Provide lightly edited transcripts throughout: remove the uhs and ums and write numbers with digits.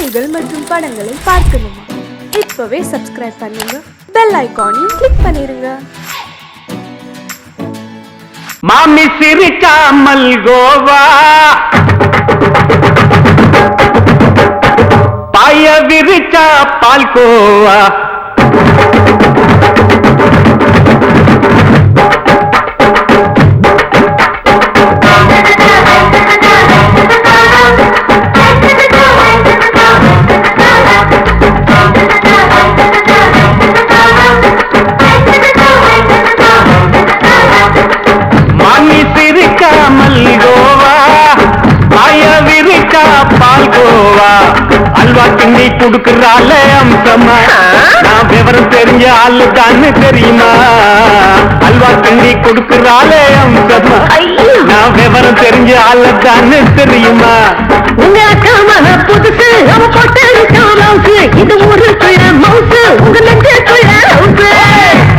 செய்திகள் மற்றும் படங்களை பார்க்கணுமா? இப்பவே சப்ஸ்கிரைப் பண்ணுங்க, பெல் ஐகானையும் கிளிக் பண்ணிருங்க. மாமி சிரிக்காமல் கோவா, பாய விரிச்சா பால்கோவா. அல்வா கிண்டி குடுக்கறால அம்சமா, நான் விவரம் தெரிஞ்ச ஆளு தான்னு தெரியுமா? அல்வா கிண்டி குடுக்கறால அம்சமா, நான் விவரம் தெரிஞ்ச ஆளு தான்னு தெரியுமா? உங்க அக்கா மக புதுசு, அவ போட்டு இது ஊருக்குள்ள மவுசு, உங்க நெஞ்சுக்குள்ள ஹவுசு.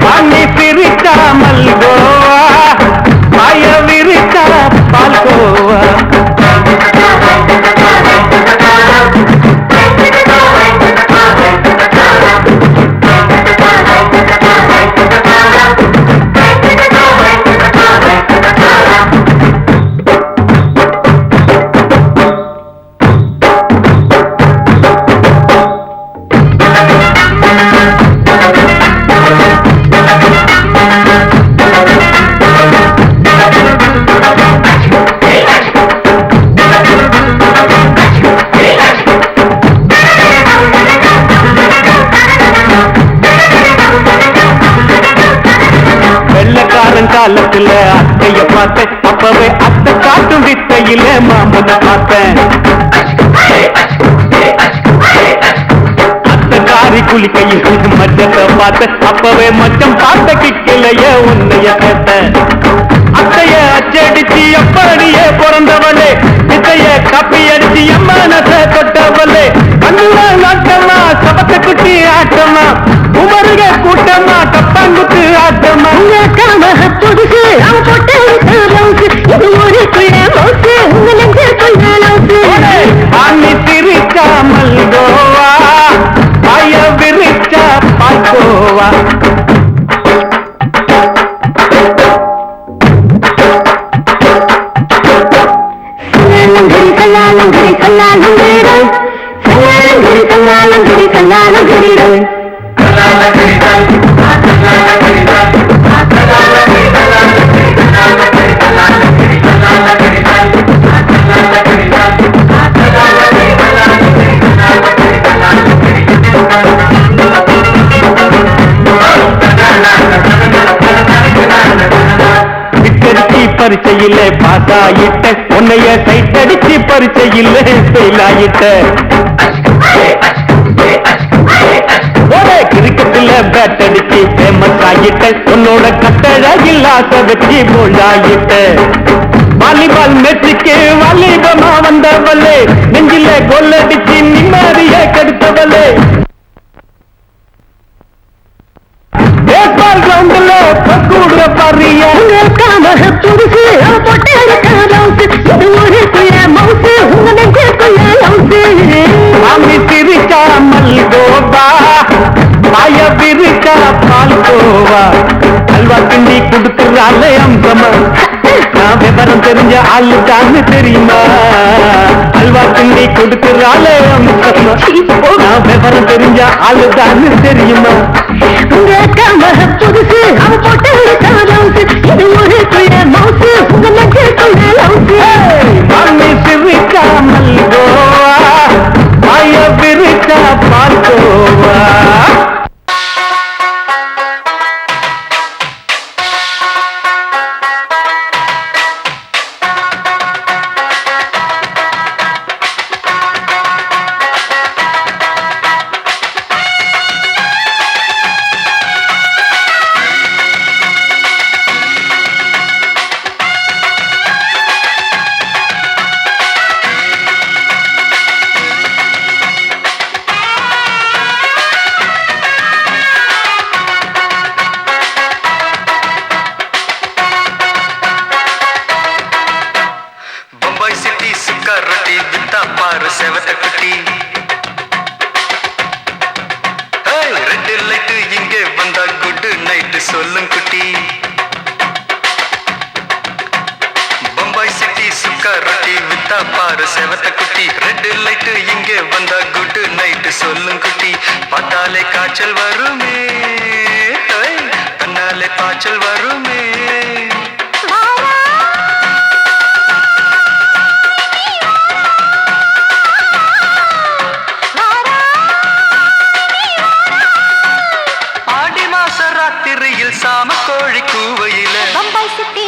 வாங்கி சிரிக்காமல் கோவா, பாய விரிச்சா பால்கோவா. காலத்துல அத்தைய பார்த்தேன், அப்பவே அத்தை காட்டும் வித்தையில மாமனை பார்த்தேன். அத்தை காரி குளிக்கையில் மச்சத்தை பார்த்தேன், அப்பவே மச்சம் பார்த்த கிக்கலைய உன்னைய கேட்டேன். அத்தைய அச்சடிச்சு எப்படியே பிறந்தவளே, வித்தைய கப்பி அடிச்சு எம்மனத்தை தொட்டவளே. கண்ணுல நாட்டமா, சபத்தை குட்டி ஆட்டமா, உமருக கூட்டமா, கப்பாங்குத்து ஆட்டமா. புதுசு, அவ போட்டு இது ஊருக்குள்ள மவுசு, உங்க நெஞ்சுக்குள்ள லவுசு. வாங்கி சிரிக்காமல் கோவா, பாய விரிச்சா பால்கோவா. பரிச்சையில பாஸ் ஆயிட்ட, உன்னைய சைட் அடிச்சு பரிச்சையில ஃபெயில் ஆயிட்ட. கிரிக்கெட்ல பேட் அடிச்சு ஃபேமஸ் ஆகிட்ட, உன்னோட கட்டழகில் ஆசை வச்சு போல்ட் ஆகிட்ட. வாலிபால் மேட்சுக்கு வாலிபமா வந்தவளே, நெஞ்சில கோல் அடிச்சு நிம்மதிய கெடுத்தவளே. பேஸ்பால் கிரவுண்ட்ல கூடுற பாரியா, புதுசு, அவ போட்டு இது ஊருக்குள்ள மவுசு, உங்க நெஞ்சுக்குள்ள லவுசு. மாமி சிரிக்காமல் கோவா, பாய விரிச்சா பால்கோவா. அல்வா கிண்டி குடுக்கறால அம்சமா, நான் விவரம் தெரிஞ்ச ஆளு தான்னு தெரியுமா? அல்வா கிண்டி கொடுக்கறால அம்சமா, நான் விவரம் தெரிஞ்ச ஆளு தான்னு தெரியுமா? உங்க அக்கா மக புதுசு, அவ போட்டு இது ஊருக்குள்ள மவுசு, உங்க நெஞ்சுக்குள்ள லவுசு. மாமி சிரிக்காமல் கோவா, பாய விரிச்சா பால்கோவா. சொல்லும் குட்டி பம்பாய் சிட்டி சுக்கா ரொட்டி வித்தா பாரு செவத்த குட்டி ரெட் லைட் இங்கே வந்தா குட் நைட் சொல்லும் குட்டி பார்த்தாலே காய்ச்சல் வருமே தன்னாலே பாய்ச்சல் வருமே சாம கோழி கூவையில பம்பாய் சிட்டி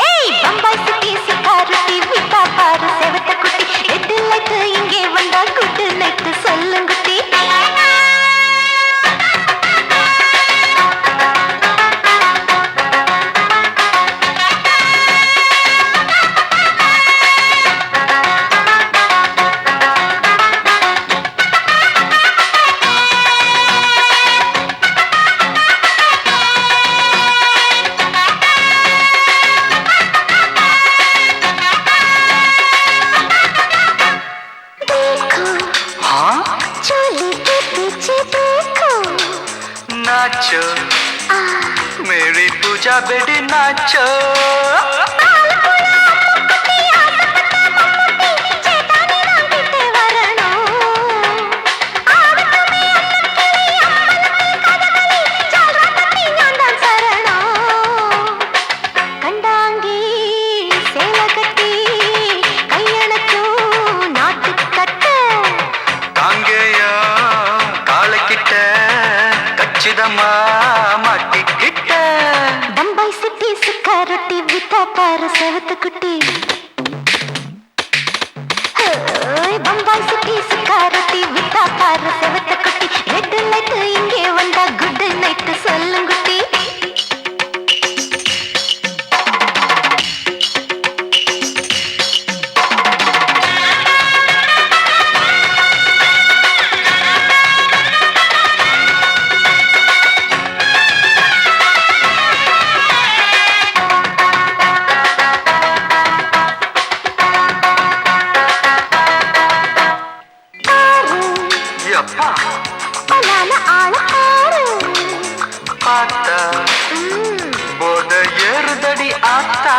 ஏய் பம்பாய் சிட்டி சிக்காரத்தி விட்டா பாரு செவத்த குட்டி ரெட் லைட் இங்கே வந்தா குட் நைட் சொல்லுங்குட்டி नाचो मेरी पूजा बेटी नाचो பம்பாய் சிட்டி சுக்காரொட்டி வித்தா பாரு செவத்த குட்டி பம்பாய் சிட்டி சுக்காரொட்டி வித்தா பாரு செவத்த குட்டி ரெட் லைட் இங்கே வந்தா குட் நைட் சொல்லுங்குட்டி போத ஏறுதடி ஆத்தா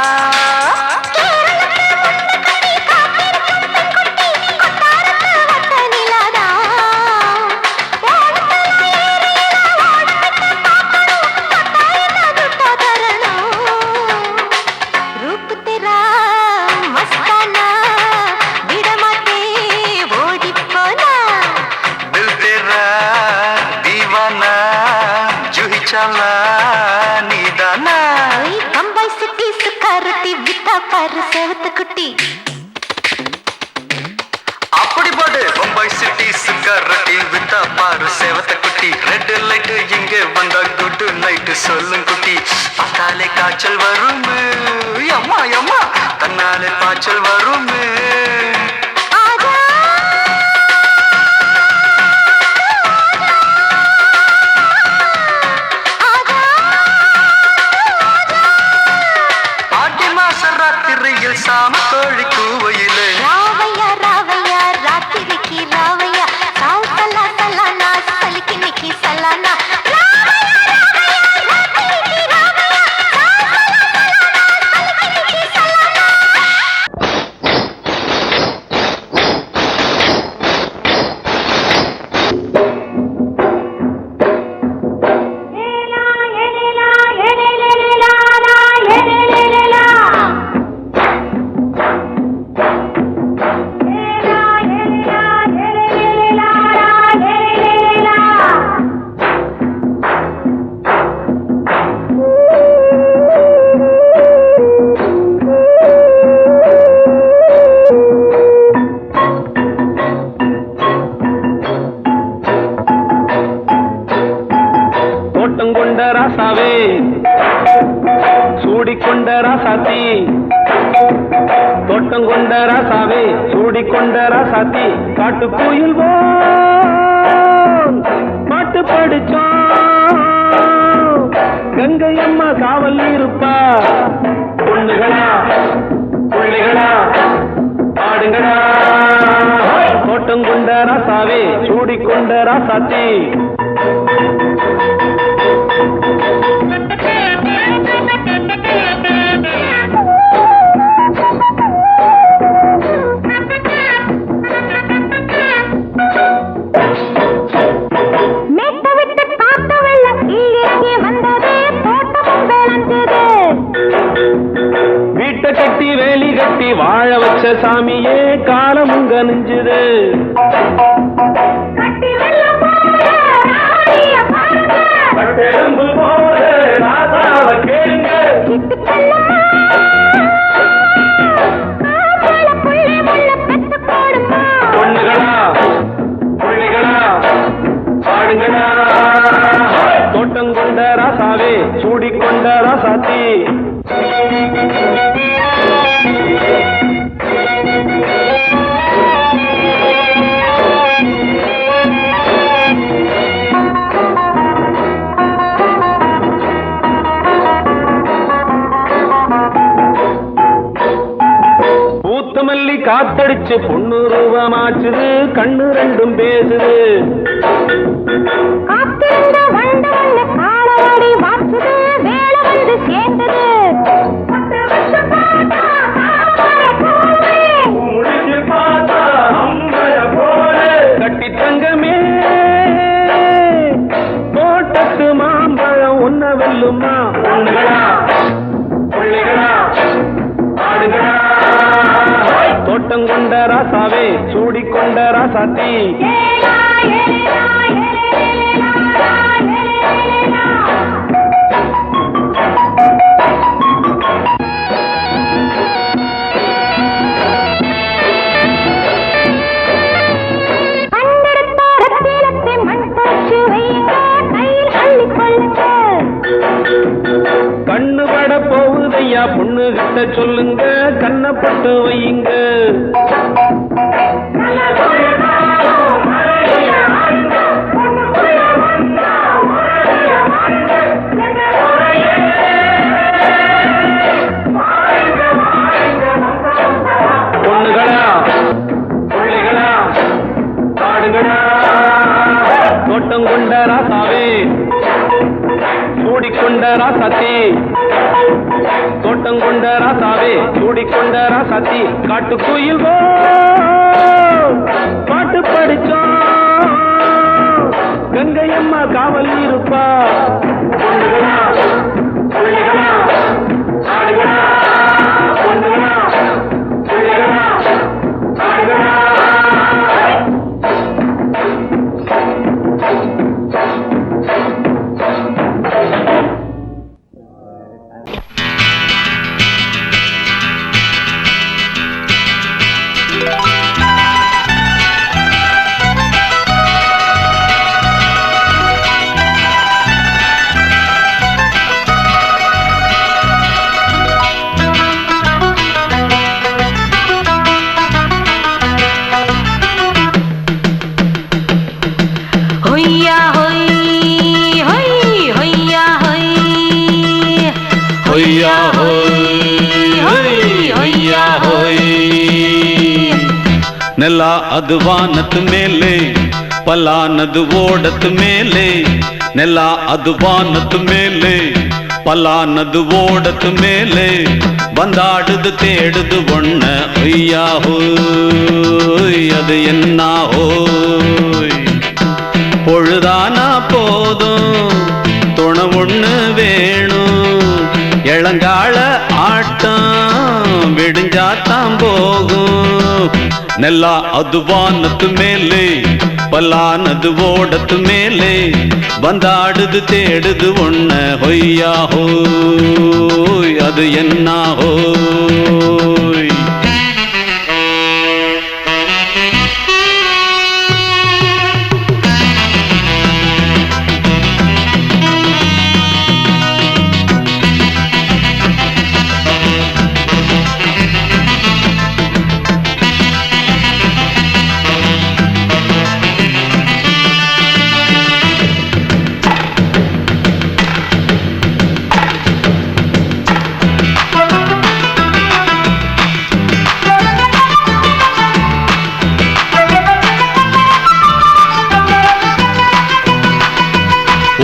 பம்பாய் சிட்டி சுக்காரத்தி வித்தா பாரு செவத்த குட்டி அப்படி போடு பம்பாய் சிட்டி சுக்காரத்தி வித்தா பாரு செவத்த குட்டி ரெட் லைட் இங்கே வந்தா குட் நைட் சொல்லும் குட்டி பார்த்தாலே காய்ச்சல் வருமே அம்மா அம்மா தன்னாலே பாய்ச்சல் வருமே சாம கோழி கூவையிலே ராவையா ராவையா ராத்திரிக்கு ராவையா சாவு சலா சலானா சலிக்கு நிக்கி சலானா ராசாவே சூடிக்கொண்ட ராசாத்தி தோட்டம் கொண்ட ராசாவே சூடிக்கொண்ட ராசாத்தி காட்டு கோயில் பாட்டு படிச்சோம் கங்கை அம்மா காவல் இருப்பா பொண்ணுகளா பிள்ளைகளா ஆடுங்களா தோட்டம் கொண்ட ராசாவே சூடிக்கொண்ட ராசாத்தி சாமியே காலமுங்க நெஞ்சுது. கட்டெலும்பு போல ராசாவ கேளுங்க. பொண்ணுகளா புள்ளிகளா பாடுங்களா. தோட்டம் கொண்ட ராசாவே சூடிக்கொண்ட ராசாத்தி. பூத்தமல்லி காத்தடிச்சு பொண்ணு ரூபமாச்சுது. கண்ணு ரெண்டும் பேசுது. கட்டி தங்கமே தோட்டத்து மாம்பழம் உன்ன வெல்லுமா. பொண்ணுகளா புள்ளிகளா ஆடுகளா. தோட்டம் கொண்ட ராசாவே சூடிக்கொண்ட ராசாத்தி. கண்ணு பட போகுதையா பொண்ணு கிட்ட சொல்லுங்க. கண்ணப்பட்டு வையுங்க. பொண்ணுகளா புள்ளிகளா பாடுங்களா. தோட்டம் கொண்ட ராசாவே சூடிக்கொண்ட ராசாத்தி. தோட்டம் கொண்ட ராசாவே சூடிக்கொண்ட ராசாத்தி. காட்டுக்குயில் பாட்டு படிச்சோம். கங்கையம்மா காவல் இருப்பா. பொண்ணுகளா புள்ளிகளா ஆடுகளா. பொண்ணுகளா புள்ளிகளா ஆடுகளா. ನೆಲ ಅದು ವಾನದ ಮೇಲೆ ಪಲಾನದು ಓಡದ ಮೇಲೆ. ನೆಲ ಅದು ವಾನದ ಮೇಲೆ ಪಲಾನದು ಓಡದ ಮೇಲೆ. ಬಂದಾಡುದು தேடுது ஒண்ண ஒய்யா ஹோய் அது என்ன ஹோய். பொழுதானா போதும் துணை ஒண்ணு வேணும். இளங்கால ஆட்டம் விடிஞ்சாத்தான் போகும். ನೆಲ ಅದು ವಾನದ ಮೇಲೆ ಪಲಾನದು ಓಡದ ಮೇಲೆ. ಬಂದಾಡುದು தேடுது ஒண்ண ஒய்யா ஹோய் அது என்ன ஹோய்.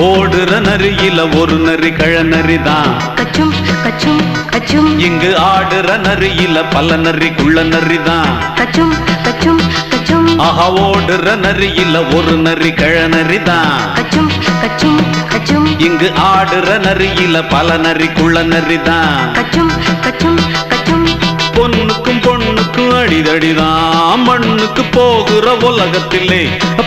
ஓடுற நரியில ஒரு நரி கழநரிதான். கச்சும் கச்சும் கச்சும். இங்கு ஆடுற நரியில பல நரி குள்ள நரிதான். கச்சும் கச்சும் கச்சும். ஆஹா ஓடுற நரியில ஒரு நரி கழநரிதான். கச்சும் கச்சும் கச்சும். இங்கு ஆடுற நரியில பல நரி குள்ள நரிதான். கச்சும் கச்சும் கச்சும். பொண்ணுக்கும் பொண்ணுக்கும் அடிதடிதான் மண்ணுக்கு போகிற உலகத்திலே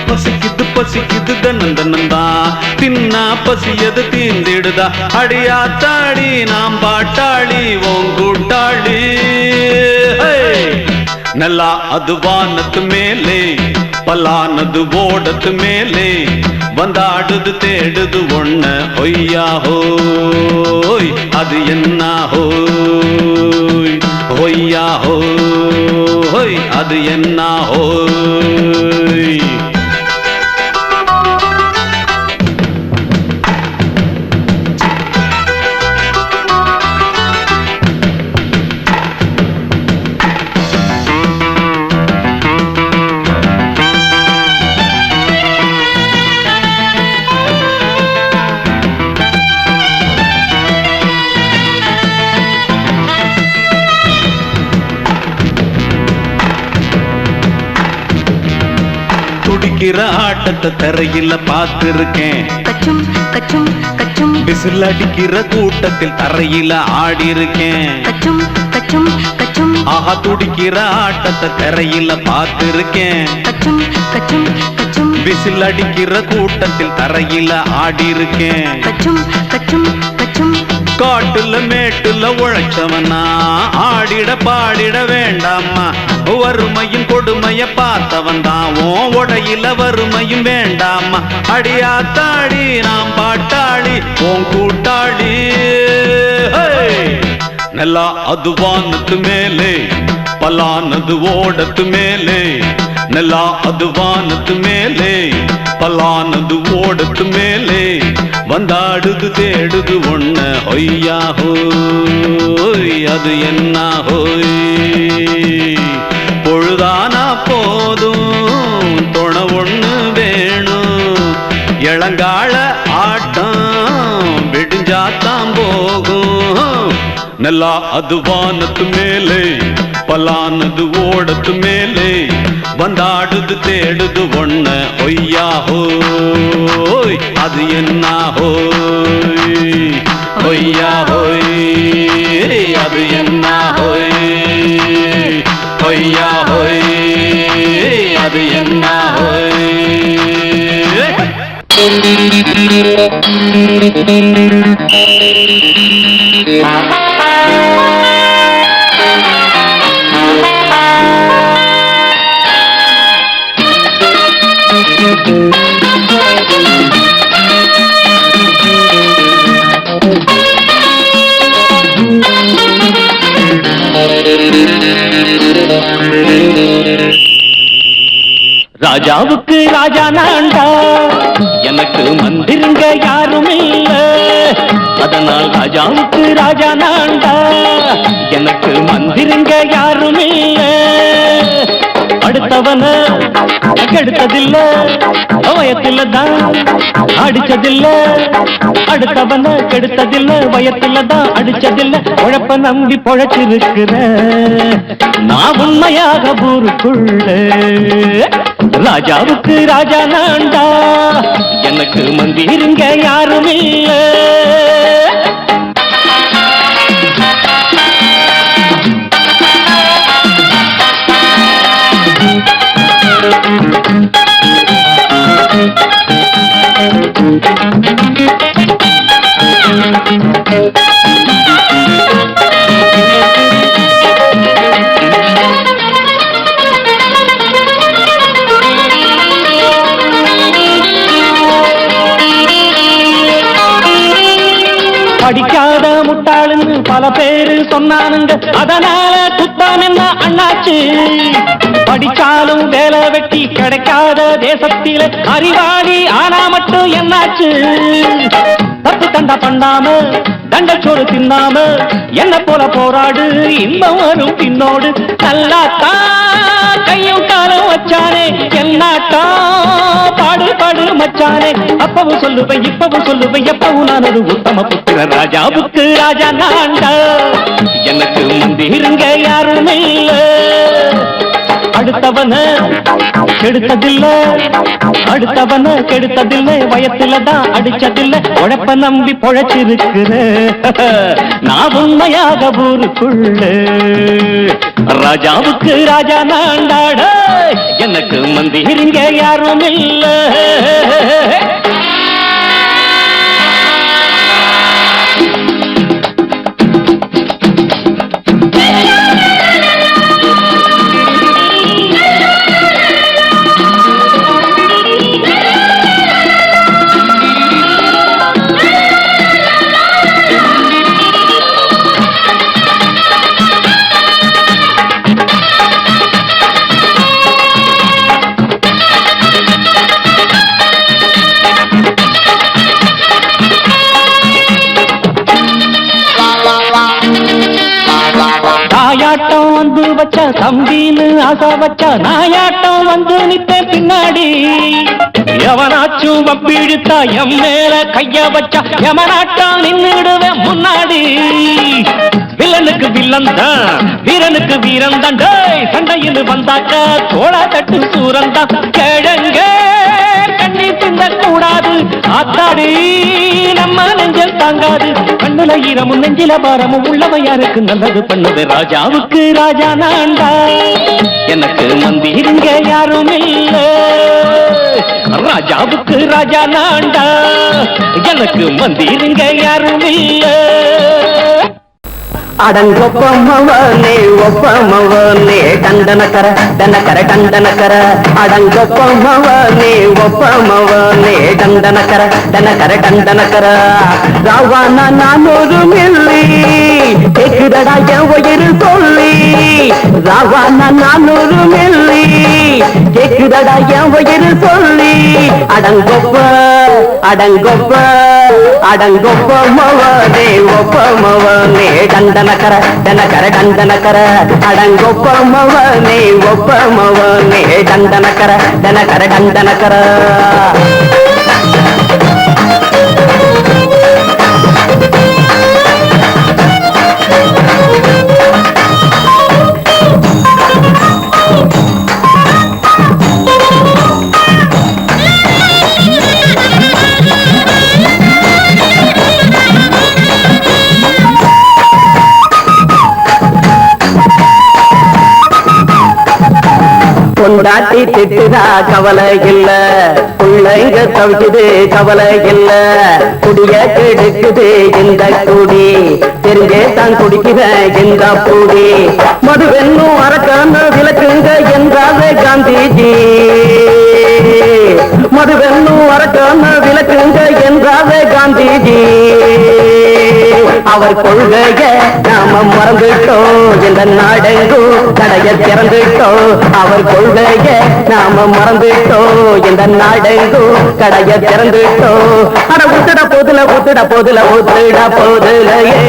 பசிக்குது பசிக்குது தன்னன் தன்னந்தான் தின்னா பசியது தீர்ந்திடுதா அடியாத்தாடி நாம் பாட்டாளி ஓங்கூட்டாளி நல்லா அது வானத்து மேலே பலானது ஓடத்து மேலே வந்தாடுது தேடுது ஒண்ண ஒய்யா ஹோய் அது என்ன ஹோய் ஒய்யா ஹோய் அது என்ன ஹோய் துடிக்கிற ஆட்டத்தை தரையில பார்த்திருக்கேன் கச்சும் கச்சும் கச்சும் விசில் அடிக்கிற கூட்டத்தில் தரையில ஆடி இருக்கேன் கச்சும் கச்சும் கச்சும் ஆஹா துடிக்கிற ஆட்டத்தை தரையில பார்த்திருக்கேன் கச்சும் கச்சும் கச்சும் விசில் அடிக்கிற கூட்டத்தில் தரையில ஆடி இருக்கேன் கச்சும் கச்சும் கச்சும் காட்டுல மேட்டுல உழைச்சவனா ஆடிட பாடிட வேண்டாமா வறுமையும் கொடுமைய பார்த்தவன் தான் உடையில வறுமையும் வேண்டாமா அடியாத்தாடி நாம் பாட்டாளி ஓன் கூட்டாளி நல்லா அது வானத்து மேலே பலானது ஓடத்து மேலே நல்லா அது வானத்து மேலே பலானது ஓடத்து மேலே வந்தாடுது தேடுது ஒண்ண ஒய்யா ஹோய் அது என்ன ஹோய் பொழுதானா போதும் துணை ஒண்ணு வேணும் இளங்கால ஆட்டம் விடிஞ்சாத்தான் போகும் நல்லா அது வானத்து மேலே பலானது ஓடத்து மேலே வந்தாடுது தேடுது ஒண்ண ஒய்யா ஹோய் அது என்ன ஹோய் ஒய்யா ஹோய் அது என்ன ஹோய் ஒய்யா ஹோய் அது என்ன ஹோய் ராஜாவுக்கு ராஜா நான்டா எனக்கு மந்திருங்க யாரும் இல்ல அதனால் ராஜாவுக்கு ராஜா நான்டா எனக்கு மந்திருங்க யாரும் இல்ல அடுத்தவன கெடுத்ததில்ல வயத்துல தான் அடிச்சதில்ல அடுத்தவன கெடுத்ததில்ல வயத்துல தான் அடிச்சதில்ல உழப்ப நம்பி பொழைச்சிருக்கிற நான் உண்மையாக ஊருக்குள்ள ராஜாவுக்கு ராஜா நான்டா எனக்கு மந்திருங்க யாரும் இல்ல படிக்காத முட்டாளுன்னு பல பேரு சொன்னானுங்க அதனால குத்தம் என்ன அண்ணாச்சு படிச்சாலும் வேலை வெட்டி கிடைக்காத தேசத்தில அறிவாளி ஆனா மட்டும் என்னாச்சு தப்பு தண்டா பண்ணாம தண்டச்சோறு தின்னாம என்ன போல போராடு இன்பம் வரும் பின்னோடு நல்லாத்தான் கையும் காலம் வச்சானே என்னாட்டா பாடு பாடு மச்சானே அப்பவும் சொல்லுவேன் இப்பவும் சொல்லுவேன் எப்பவும் நான் ஒரு உத்தம புத்திர ராஜாவுக்கு ராஜா நான்டா எனக்கு மந்திருங்க யாரும் இல்ல அடுத்தவன கெடுத்ததில்ல, அடுத்தவன கெடுத்ததில்லை, வயத்துல தான் அடிச்சதில்லை, உழைப்ப நம்பி பொழைச்சிருக்கிற நான் உண்மையாக ஊருக்குள்ள ராஜாவுக்கு ராஜா நாண்டாட, எனக்கு மந்திரிங்க யாரும் இல்ல. தாயாட்டம் வந்து வச்சா தம்பின்னு ஆசா வச்சா நாயாட்டம் வந்து நித்தேன் பின்னாடி, எவனாச்சும் வப்பிழுத்தா எம் மேல கைய வச்சா எவனாட்டம் நின்னுடுவேன் முன்னாடி. வில்லனுக்கு வில்லன் தான், வீரனுக்கு வீரன் தான், சண்டையில் வந்தாக்க தோளா தட்டு சூரன் தான். கிழங்க கண்ணி தின்ன கூடாது ஆத்தாடி, நம்ம நெஞ்சல் தாங்காது, கண்ணுல ஈரமும் நெஞ்சில பாரமும் உள்ளவன் யாருக்கு நல்லது பண்ணுது. ராஜாவுக்கு ராஜா நான்டா, எனக்கு மந்திரிங்க யாரும் இல்ல. ராஜாவுக்கு ராஜா நான்டா, எனக்கு மந்திரிங்க யாரும் இல்ல. அடங்கொப்பமவனே ஒப்பமவனே டண்டனக்கர டனக்கர டண்டனக்கர, அடங்கொப்பமவனே ஒப்பமவனே டண்டனக்கர டனக்கர டண்டனக்கர. ராவானா 400 மில்லி கேக்குதடா என் உயிர் சொல்லி, ராவானா 400 மில்லி கேக்குதடா என் உயிர் சொல்லி. அடங்கொப்ப அடங்கொப்ப அடங்கொப்பமவனே ஒப்பமவனே டண்டனக்கர டனக்கர டண்டனக்கர, அடங்கொப்பமவனே ஒப்பமவனே டண்டனக்கர டனக்கர டண்டனக்கர. கொண்டாட்டி திட்டுதா கவலை இல்ல, பிள்ளைங்க தவிக்குது கவலை இல்ல, குடிய கெடுக்குது இந்த குடி, தெரிஞ்சே தான் குடிக்கிற இந்த பூடி. மதுவென்னும் அரக்கான விளக்குங்க என்றாவே காந்திஜி, மதுவென்னும் அரக்கான விளக்குங்க என்றாவே காந்திஜி. அவர் கொள்கைய நாம மறந்துட்டோம், இந்த நாடெங்கும் கடைய திறந்துட்டோம். அவர் கொள்கைய நாம மறந்துட்டோம், இந்த நாடெங்கும் கடைய திறந்துட்டோம். அட ஊத்துட போதுல ஊத்துட போதுல ஊத்துட போதுலையே,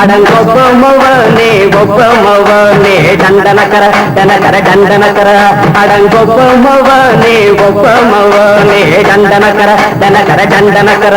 அடங்கொப்பமவனே ஒப்பமவனே டண்டனக்கர டனக்கர டண்டனக்கர, அடங்கொப்பமவனே ஒப்பமவனே டண்டனக்கர டனக்கர டண்டனக்கர.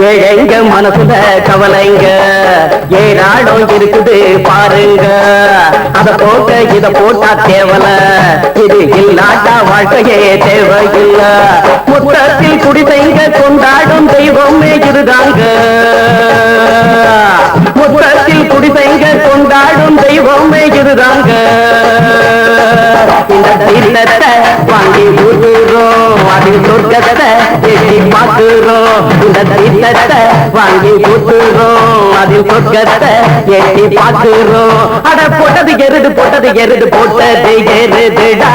ஏழைங்க மனசுல கவலைங்க ஏராளம் இருக்குது பாருங்க, அத போட்ட இத போட்டா தேவல, இது இல்லாட்டா வாழ்க்கையே தேவையில்ல. முத்தத்தில் குடிசைங்க கொண்டாடும் தெய்வமே இதுதாங்க, முத்தத்தில் குடிசைங்க கொண்டாடும் தெய்வமே இதுதாங்க. இந்த தீர்த்தத்தை வாங்கி ஊத்துறோம், அது சொர்க்கத்தை எட்டி பார்க்கிறோம். இந்த தீர்த்தத்தை வாங்கி ஊத்துறோம், அது வாசலின் சொர்க்கத்தை ஏற்றி பார்க்கிறோம். அட போட்டது எருது போட்டது எருதுடா.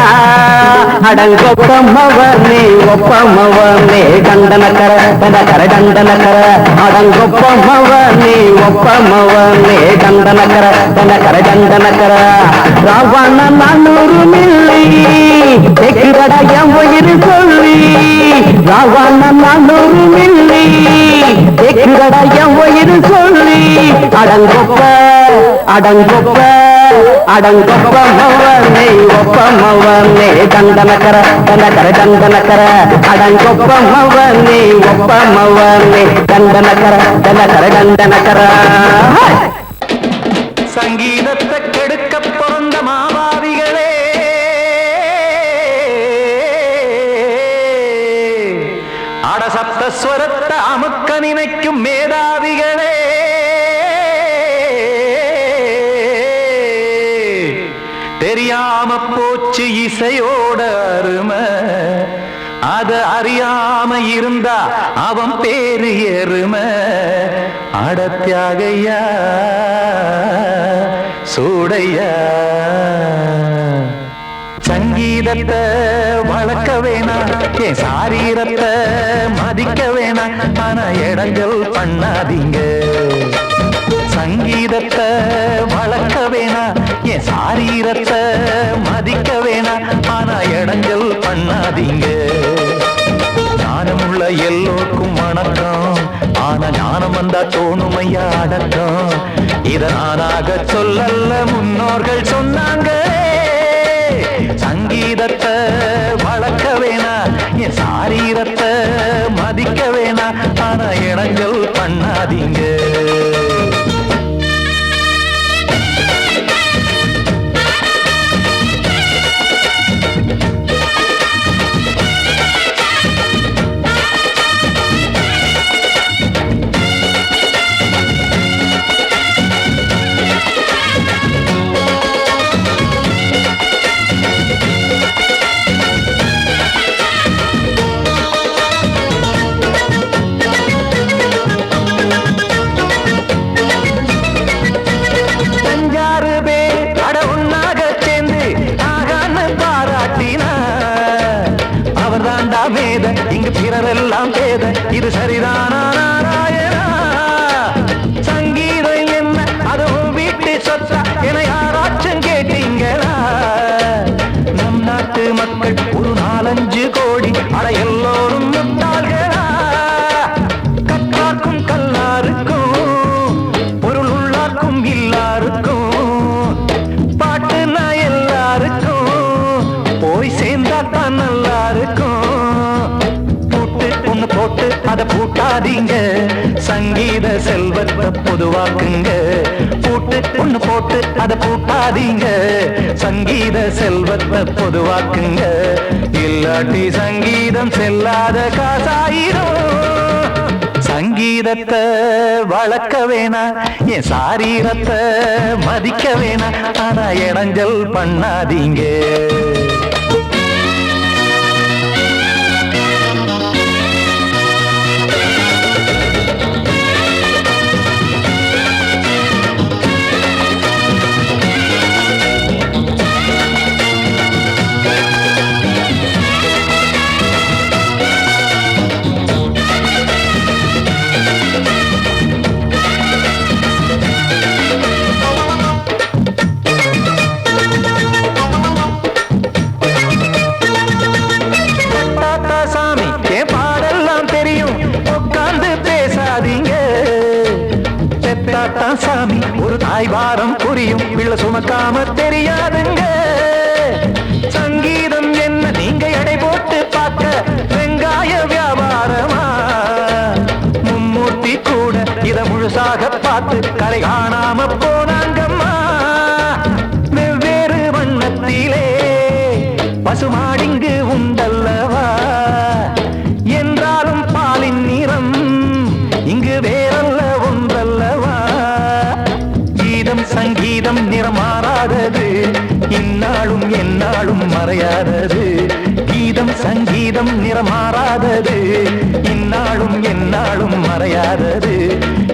அடங்கொப்பமவனே ஒப்பமவனே கண்டனக்கர தனக்கர கண்டனக்கர. அடங்கொப்பமவனே ஒப்பமவனே கண்டனக்கர தனக்கர கண்டனக்கர. ராவண 400 மில்லி கேக்குறடா என் உயிர் சொல்லி. ராவண 400 மில்லி கேக்குறடா என் உயிர் சொல்லி. அடங்கொப்ப அடங்கொப்ப அடங்கொப்பமவனே ஒப்பமவனே கண்டனக்கர தனக்கர கண்டனக்கர. அடங்கொப்பமவனே ஒப்பமவனே கண்டனக்கர தனக்கர கண்டனக்கர. சங்கீதத்தை கெடுக்க பிறந்த மாவாதிகளே, அடசப்தஸ்வரத்தை அமுக்க நினைக்கும் மேதாவிகளே, தெரியாம போச்சு இசையோட அருமை. அத அறியாம இருந்தா அவன் பேரு எருமை. அடத்தியாகையா சூடையா. சங்கீதத்தை வளர்க்க வேணாம், என் சாரீரத்தை மதிக்க வேணாம். ஆனா இடங்கள் பண்ணாதீங்க. சங்கீதத்தை வளர்க்க வேணாம், என் சாரீரத்தை மதிக்க வேணாம். ஆனா இடங்கள் பண்ணாதீங்க. ஞானமுள்ள எல்லோருக்கும் வணக்கம். ஆனா ஞானம் வந்தா தோணுமையா அடக்கம். இத நானாக சொல்லல்ல, முன்னோர்கள் சொன்னாங்க. சங்கீதத்தை வளர்க்க வேணா, என் சாரீரத்தை மதிக்க வேணா. ஆனா இடங்கள் பண்ணாதீங்க. இங்கு பிறரெல்லாம் பேத, இது சரிதானா நாராயணா? சங்கீதம் என்ன அதுவும் வீட்டு சொத்தா என யாராச்சும் கேட்டீங்களா? நம் நாட்டு மக்கள் ஒரு 4-5 கோடி, அட எல்லோரும் முட்டாள்களா? கற்றார்க்கும் கல்லாருக்கும் பொருள் உள்ளார்க்கும் இல்லாருக்கும் பாட்டுனா எல்லாருக்கும் போய் சேர்ந்தாத்தான் நல்லா இருக்கும். போட்டு அதை பூட்டாதீங்க. சங்கீத செல்வத்தை பொதுவாக்குங்க. பூட்டு ஒண்ணு போட்டு அதை பூட்டாதீங்க. சங்கீத செல்வத்தை பொதுவாக்குங்க. இல்லாட்டி சங்கீதம் செல்லாத காசாயிரும். சங்கீதத்தை வளர்க்க வேணா, என் சாரீரத்தை மதிக்க வேணா. ஆனா இடைஞ்சல் பண்ணாதீங்க. சாமி ஒரு தாய் வாரம் புரியும், பிள்ளை சுமக்காம தெரியாதுங்க. சங்கீதம் என்ன நீங்க எடை போட்டு பார்க்க வெங்காய வியாபாரமா? மும்மூர்த்தி கூட இத முழுசாக பார்த்து கரை காணாம போனாங்கம்மா. வெவ்வேறு வண்ணத்திலே பசுமாடிங்கு உண்டல்லவா? என்றாலும் பாலின் நிறம் இங்கு வேறல்ல ஒன்றல்லவா? சங்கீதம் நிறம் மாறாதது, இந்நாளும் எந்நாளும் மறையாதது. கீதம் சங்கீதம் நிறம் மாறாதது, இந்நாளும் எந்நாளும் மறையாதது.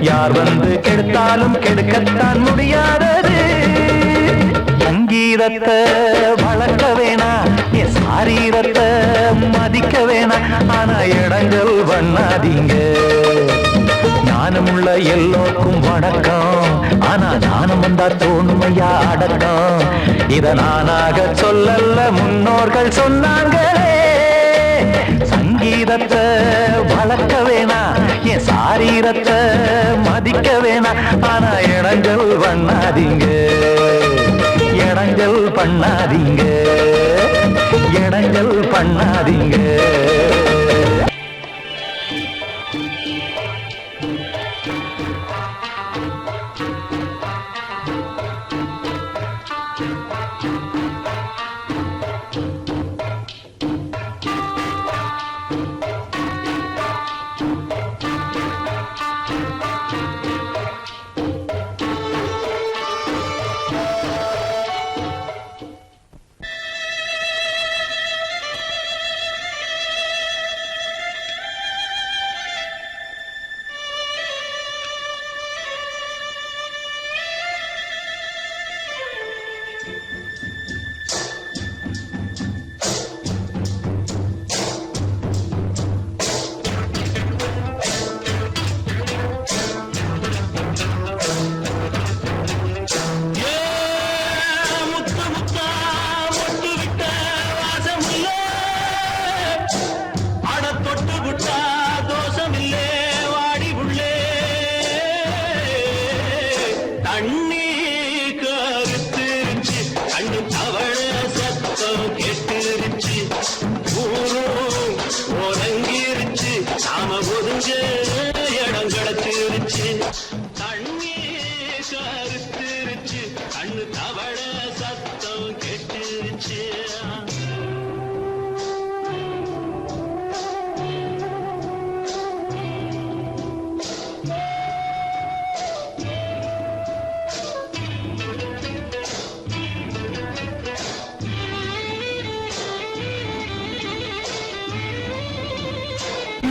யார் வந்து கெடுத்தாலும் கெடுக்கத்தான் முடியாதது. சங்கீதத்தை வளர்க்க வேணா, என் சாரீரத்தை மதிக்க வேணா, ஆனா இடங்கள் பண்ணாதீங்க. ஞானமுள்ள எல்லோருக்கும் வணக்கம், ஆனா ஞானம் வந்தா தோணுமையா அடக்கம். இத நானாக சொல்லல்ல, முன்னோர்கள் சொன்னாங்களே. சங்கீதத்தை வளர்க்க வேணா, என் சாரீரத்தை மதிக்க வேணா, ஆனா இடங்கள் பண்ணாதீங்க, இடங்கள் பண்ணாதீங்க, இடங்கள் பண்ணாதீங்க.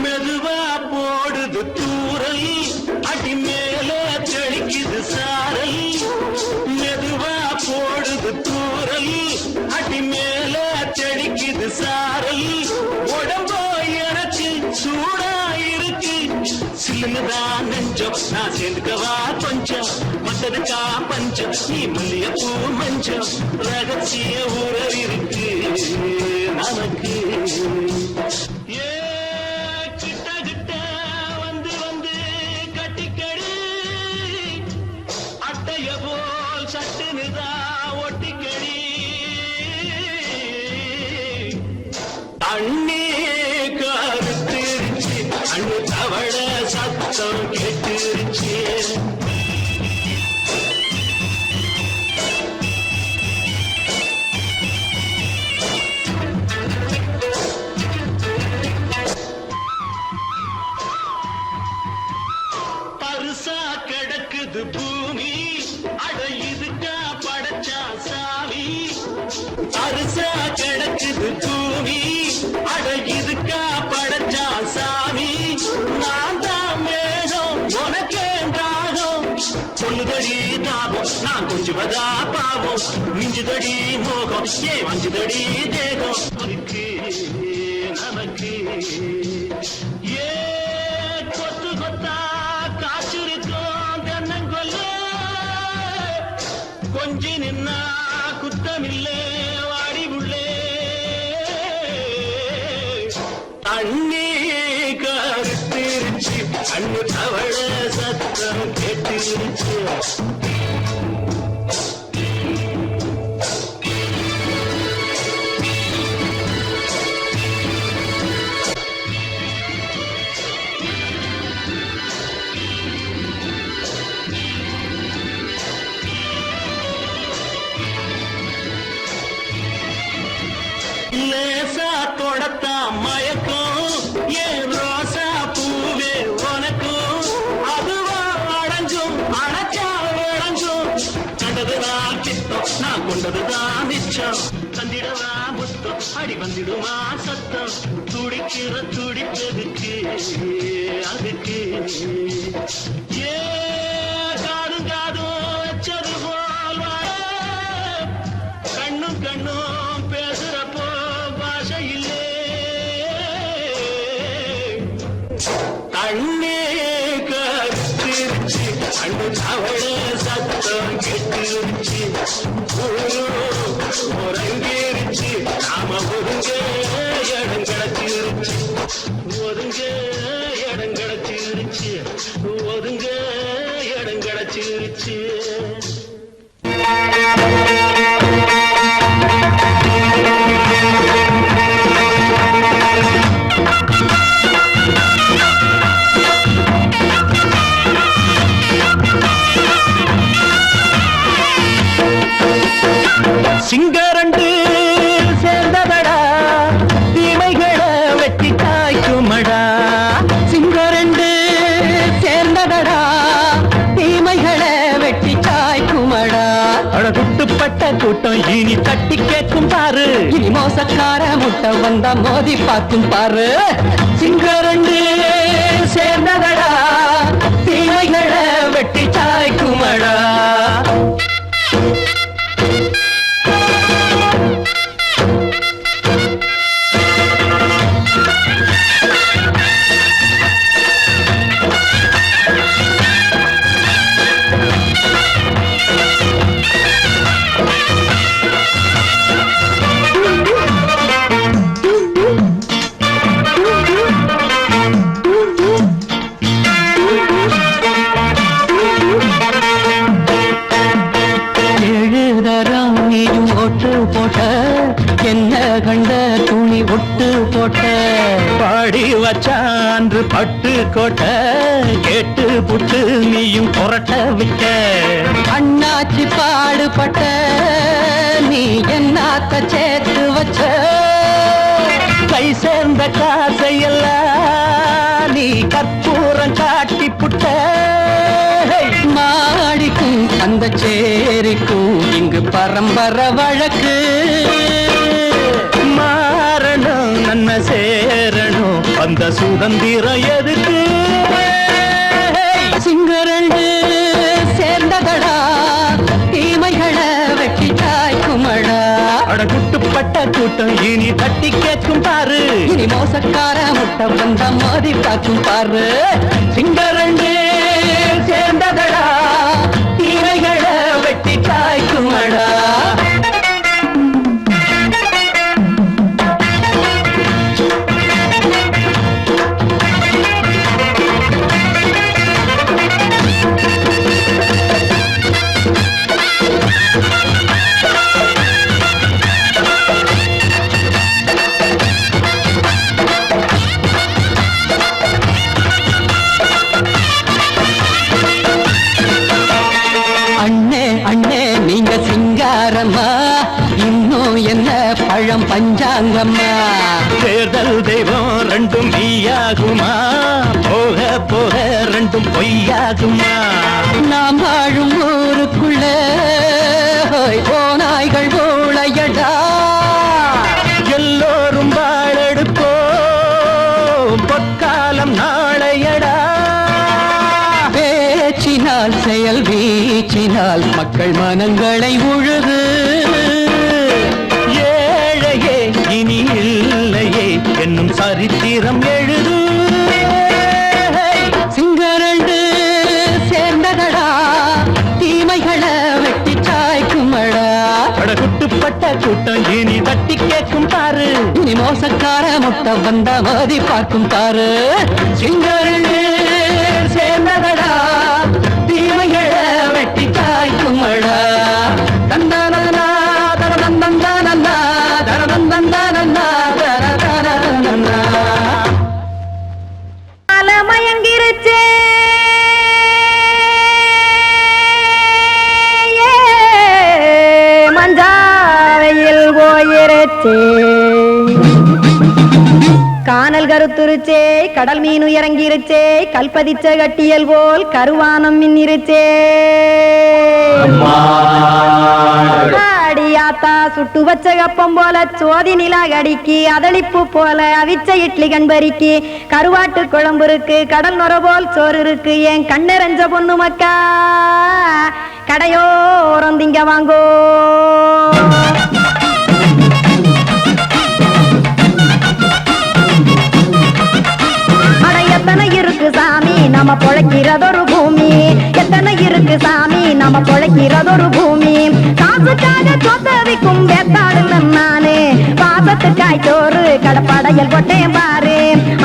மெதுவா போடுது தூரல், அடி மேல தெளிக்குது சாரல். மெதுவா போடுது தூரல், அடி மேல தெளிக்குது சாரல். உடம்போ எனக்கு சூடா இருக்கு, சில்லுதான் நெஞ்சம், நான் சேர்ந்துக்கவா கொஞ்சம். மத்ததுக்கா பஞ்சம், நீ மல்லியப்பூ மஞ்சம். ரகசிய உறவு இருக்கு நமக்கு. அண்ணே கருத்திருச்சு, அண்ணு தவள சத்தம் கேட்டுருச்சு. பரிசா கிடக்குது பூமி, அட இதுக்கா படைச்சா சாமி. பரிசா கிடக்குது பூமி, அட இதுக்கா படைச்சா சாமி. நான் தான் மேகம், உனக்கேண்டாகும். சொல்லுதடி தாபம், நான் கொஞ்சுவதா பாவம். மிஞ்சுதடி மோகம், ஏன் வஞ்சுதடி தேகம். அதுக்கு நமக்கு ஏ கொத்து கொத்தா காற்றிருக்கோம் தென்னங்கொல்ல. கொஞ்சி நின்னா குத்தமில்லே வாடி உள்ளே. அண்ணே கருத்திருச்சு, அண்ணு தவள சத்தம் கேட்டுருச்சு. லேசா தொடத்தா மயக்கம், ஏன் ரோசா பூவே உனக்கும். அதுவா அடைஞ்சும் அடைச்சா விளைஞ்சும். கண்டதுதான் சித்தம், நான் கொண்டதுதான் மிச்சம். தந்திடவா முத்தம், அடி வந்திடுமா சத்தம். துடிக்கிற துடிப்பதுக்கு அதுக்கு காதும் காதும் வச்சது போல் கண்ணும் கண்ணும் பேசுறப்போ பாஷை இல்லே கண்ணே கத்திருச்சு அண்ணு அவள சத்தம் கெட்டுருச்சு உறங்கிருச்சு நாம ஒருங்க இடம் கிடச்சிருச்சு ஒருங்க இடம் கிடச்சிருச்சு ஒருங்க இடம் கிடச்சிருச்சு சிங்கரண்டு சேர்ந்ததடா தீமைகளை வெட்டி காய்க்குமடா சிங்கரண்டு சேர்ந்ததடா தீமைகளை வெட்டி காய்க்குமடா அழகுட்டுப்பட்ட கூட்டம் இனி தட்டி கேட்கும் பாரு இனி மோசக்கார முட்டை வந்தா மோதி பார்க்கும் பாரு சிங்கரண்டு சேர்ந்ததடா தீமைகளை வெட்டி காய்க்குமடா என்ன கண்ட துணி ஒட்டு போட்ட பாடி வச்சான்று பட்டு கோட்ட கேட்டு புட்டு நீயும் புரட்ட விட்ட அண்ணாச்சி பாடுபட்ட நீ என்னாத்த சேர்த்து வச்ச கை சேர்ந்த காசையெல்லாம் நீ கற்பூரம் காட்டி புட்ட மாடிக்கும் அந்த சேரிக்கும் இங்கு பரம்பரை வழக்கு மாறணும் நன்மை சேரணும் அந்த சுதந்திரம் எதுக்கு சிங்கரண்டு சேர்ந்ததடா தீமைகளை வெட்டி காய்க்குமடா அடகுட்டுப்பட்ட கூட்டம் இனி தட்டி கேட்கும் பாரு இனி மோசக்கார முட்டை வந்த மோதி காக்கும் பாரு சிங்கரண்டு சேர்ந்ததடா தீமைகளை வெட்டி காய்க்குமடா இன்னும் என்ன பழம் பஞ்சாங்கம்மா தேர்தல் தெய்வம் ரெண்டும் மெய்யாகுமா போக போக ரெண்டும் பொய்யாகுமா நாம் வாழும் ஊருக்குள்ள ஓநாய்கள் ஊழையடா எல்லோரும் வாழெடுப்போம் பொற்காலம் நாளையடா பேச்சினால் செயல் வீச்சினால் மக்கள் மனங்களை உழுது ஏழையே இனி இல்லையே என்னும் சரித்திரம் எழுது சிங்கரண்டு சேர்ந்ததடா தீமைகளை வெட்டி சாய்க்குமடா அடகுட்டுப்பட்ட கூட்டம் இனி தட்டி கேட்கும் பாரு இனி மோசக்கார முட்டை வந்த மோதி பார்க்கும் பாரு சிங்கரண்டு சேர்ந்ததடா தீமைகளை வெட்டி காய்க்குமடா தந்தானா தரதந்தந்தானா தரதந்தந்தானா தரதந்தந்தானா மயங்கிருச்சே மஞ்சாவையில் போயிருச்சே கானல் கருத்துருச்சே கடல் மீன் இறங்கிருச்சே கல்பதிச்ச கட்டியல் போல் கருவானம் மின்னிருச்சே ஆடியா ஆத்தா சுட்டு வச்ச கப்பம் போல சோதி நிலா கடிக்கு அதளிப்பு போல அவிச்ச இட்லி கண்பறிக்கு கருவாட்டு குழம்பு இருக்கு கடல் நுர போல் சோறு இருக்கு என் கண்ணெரஞ்ச பொண்ணு மக்கா கடையோரம் திங்க வாங்கோ எத்தனை இருக்கு சாமி நம்ம பொழைக்கிறதொரு பூமி எத்தனை இருக்கு சாமி நம்ம பொழைக்கிறதொரு பூமி காசுக்காக சொத்தவிக்கும் வேத்தாடு நானு பாசத்துக்காய் சோறு கடப்படையல் போட்டேன் பாரு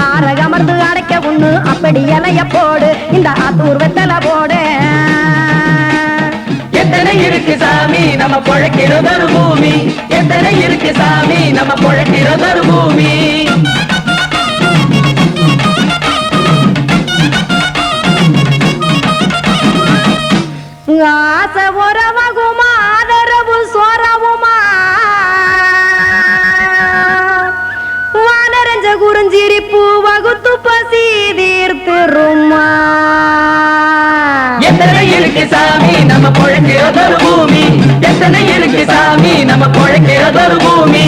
ஆரகமர்ந்து அடைக்க ஒண்ணு அப்படி இலைய போடு இந்த ஆத்தூர் வெத்தலை போடு எத்தனை இருக்கு சாமி நம்ம பொழைக்கிறதொரு பூமி எத்தனை இருக்கு சாமி நம்ம பொழைக்கிறதொரு பூமி ஆசை உறவகுமா ஆதரவு சோரவுமா வானரஞ்ச குறிஞ்சிரிப்பு வகுத்து பசி தீர்த்துருமா எத்தனை இருக்கு சாமி நம்ம பொழைக்கிறதொரு பூமி எத்தனை இருக்கு சாமி நம்ம பொழைக்கிறதொரு பூமி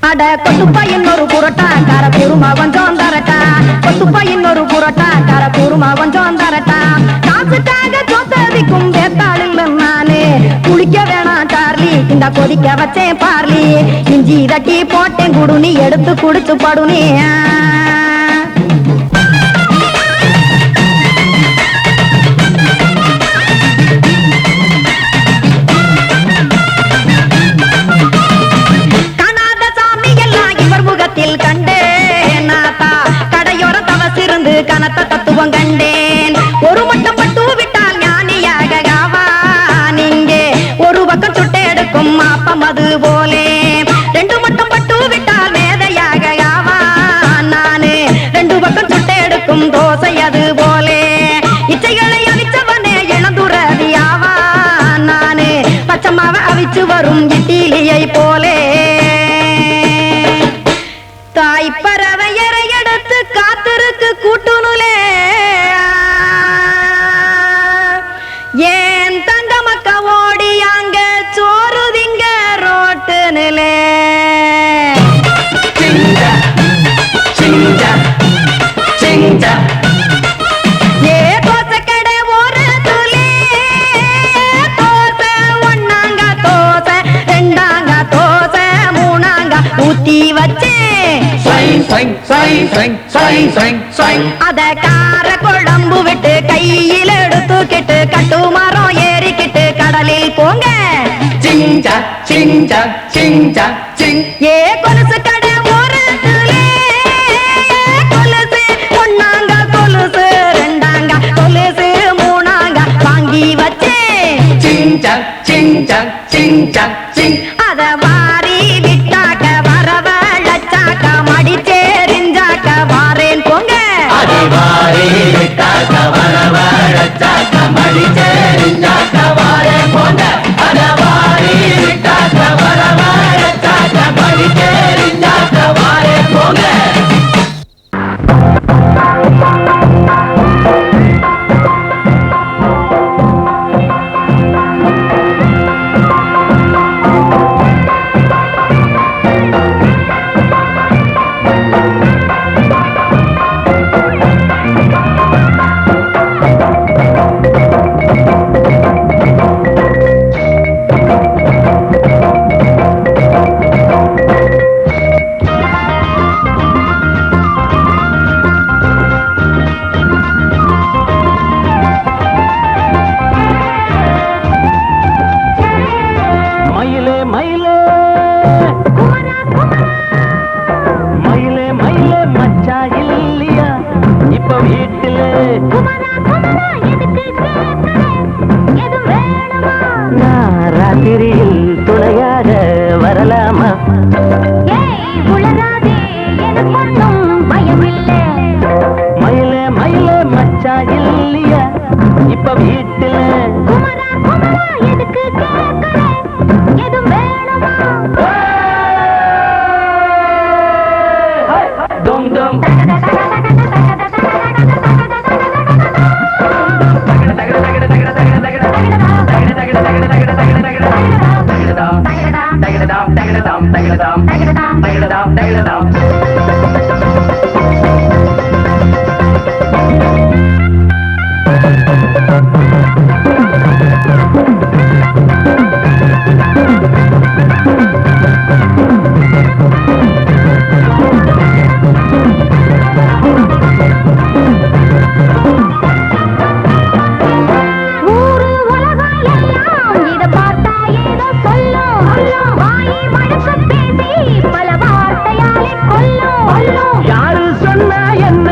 அட கொத்துப்பா இன்னொரு புரோட்டா கார குருமா கொஞ்சம் தரட்டா கொத்துப்பா இன்னொரு புரோட்டா கார குருமா கொஞ்சம் தரட்டா காசுக்காக சொத்தவிக்கும் வேத்தாளில் நானு குளிக்க வேணாம் சார்லி இந்த கொதிக்க வச்சேன் பார்லி இஞ்சி தட்டி போட்டேன் குடுனி எடுத்து குடிச்சு படுனி கண்டேன் நாத்தா கடையோர தவசிருந்து கனத்த தத்துவம் கண்டேன் ஒரு மட்டம் பட்டு விட்டால் ஞானியாக நீங்கே ஒரு பக்கம் சுட்டு எடுக்கும் மாப்பம் அது போலே ரெண்டு மட்டம் பட்டு விட்டால் மேதையாக நானு ரெண்டு பக்கம் சுட்டு எடுக்கும் தோசை அது போலே இச்சைகளை அவிச்சவனே இளந்துறவியாவா நானு பச்சமாவ அவிச்சு வரும் இட்டிலியை போலே தாய் பறவையரை எடுத்து காத்திருக்கு கூட்டுனுலே ஏன் தங்க மக்க ஓடி அங்க சோறுதிங்க ரோட்டு நிலே ஏ தோசை கடை ஒரு துளி தோசை ஒன்னாங்க தோசை ரெண்டாங்க தோசை மூணாங்க ஊத்தி வச்சே அத கார குழம்பு விட்டு கையில் எடுத்துக்கிட்டு கட்டு மரம் ஏறிக்கிட்டு கடலில் போங்க ஏ கொலுசு கடை ஒரு கொலுசு ஒன்னாங்க கொலுசு ரெண்டாங்க கொலுசு மூணாங்க வாங்கி வச்சேன் அத வாரி விட்டாக்க வரவழைச்சாக்க மடிச்சேரிஞ்சாக்க வாரேன் போங்க ராத்திரியில் துணையாக வரலாமா மயிலே மயிலே மச்சா இல்லையா இப்ப வீட்டுல dum dum tagada tagada tagada tagada தகிடதாம் தகிடதாம் தகிடதாம் யாரு சொன்னா என்ன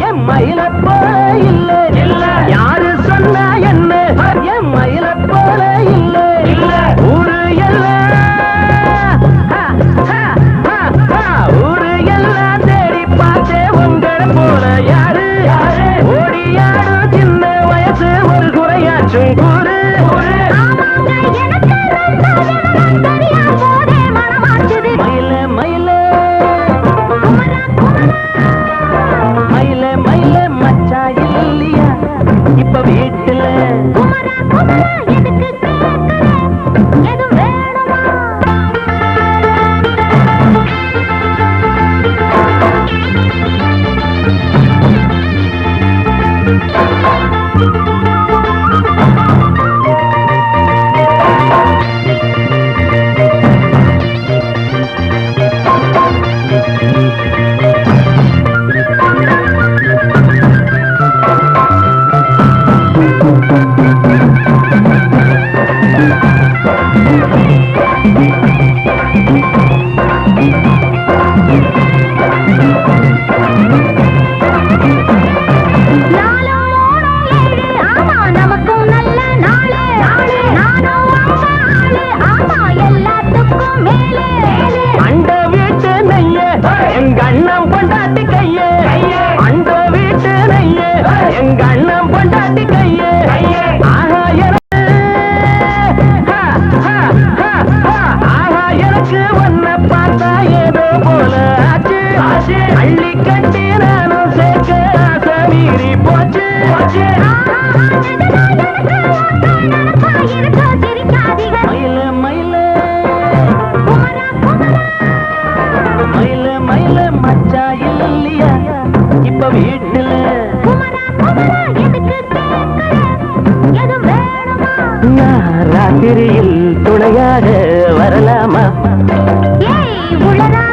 என் மயில போல இல்ல இல்ல யாரு சொன்னா என்ன என் மயில போல இல்ல இல்ல ஊரு எல்லாம் ஊரு எல்லாம் தேடி பார்த்தே உங்களை போல யாரு ஓடியாடு சின்ன வயசு ஒரு குறையாச்சும் கூறு மயில மயில மயில மயில மச்சா இல்லையா இப்ப வீட்டுல அண்ட வீட்டு நெய்ய எங்க அண்ணன் பொண்டாட்டி கைய அண்ட வீட்டு நெய்ய எங்க அண்ணன் பொண்டாட்டி கைய ஆஹா எனக்கு ஒன்ன பார்த்தா ஏதோ போல ஆச்சு அள்ளி கட்டி நானும் சேர்க்க ஆசை மீறி போச்சு மயில மயில மயில மயில மச்சா இல்லையா இப்ப வீட்டுல நான் ராத்திரியில் துணையாக வரலாமா உளரா